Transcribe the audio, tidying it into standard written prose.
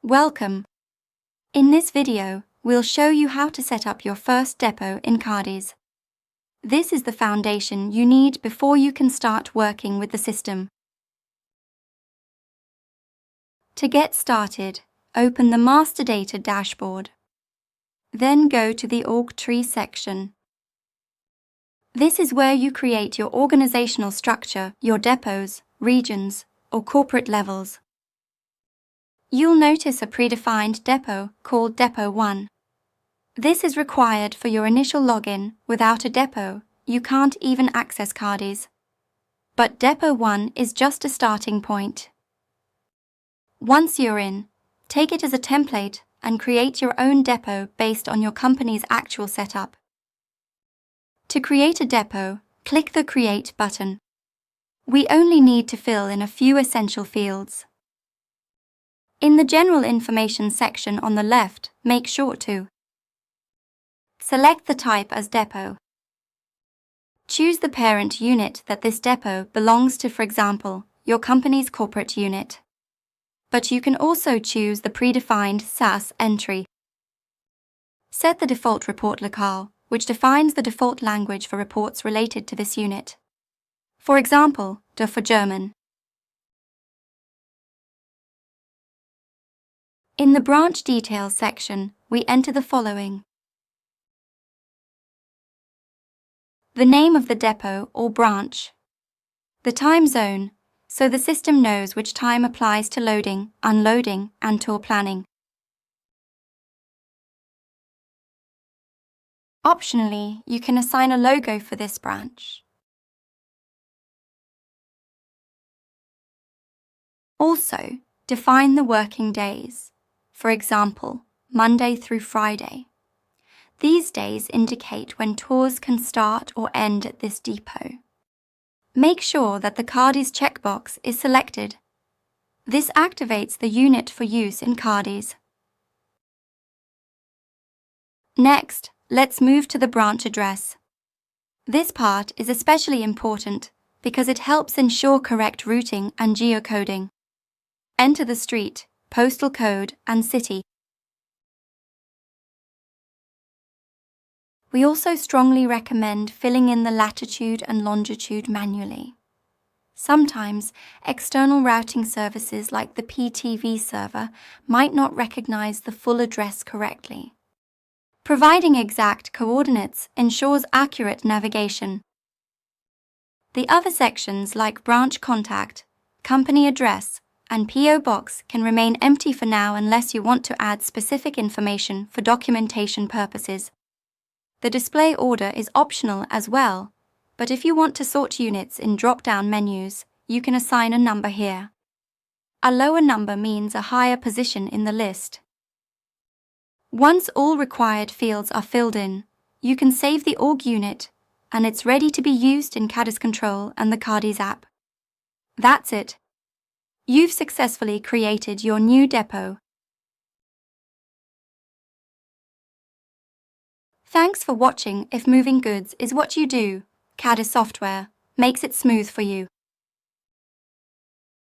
Welcome! In this video, we'll show you how to set up your first depot in CADIS. This is the foundation you need before you can start working with the system. To get started, open the Master Data dashboard. Then go to the Org Tree section. This is where you create your organizational structure, your depots, regions, or corporate levels. You'll notice a predefined depot called Depot 1. This is required for your initial login. Without a depot, you can't even access CADIS. But Depot 1 is just a starting point. Once you're in, take it as a template and create your own depot based on your company's actual setup. To create a depot, click the Create button. We only need to fill in a few essential fields. In the General Information section on the left, make sure to select the type as depot. Choose the parent unit that this depot belongs to, for example, your company's corporate unit. But you can also choose the predefined SAS entry. Set the default report locale, which defines the default language for reports related to this unit. For example, DE for German. In the Branch Details section, we enter the following: the name of the depot or branch, the time zone, so the system knows which time applies to loading, unloading, and tour planning. Optionally, you can assign a logo for this branch. Also, define the working days. For example, Monday through Friday. These days indicate when tours can start or end at this depot. Make sure that the CADIS checkbox is selected. This activates the unit for use in CADIS. Next, let's move to the branch address. This part is especially important because it helps ensure correct routing and geocoding. Enter the street, postal code, and city. We also strongly recommend filling in the latitude and longitude manually. Sometimes, external routing services like the PTV server might not recognize the full address correctly. Providing exact coordinates ensures accurate navigation. The other sections like branch contact, company address, and PO box can remain empty for now unless you want to add specific information for documentation purposes. The display order is optional as well, but if you want to sort units in drop-down menus, you can assign a number here. A lower number means a higher position in the list. Once all required fields are filled in, you can save the org unit, and it's ready to be used in CADIS Control and the CADIS app. That's it. You've successfully created your new depot. Thanks for watching. If moving goods is what you do, CADIS software makes it smooth for you.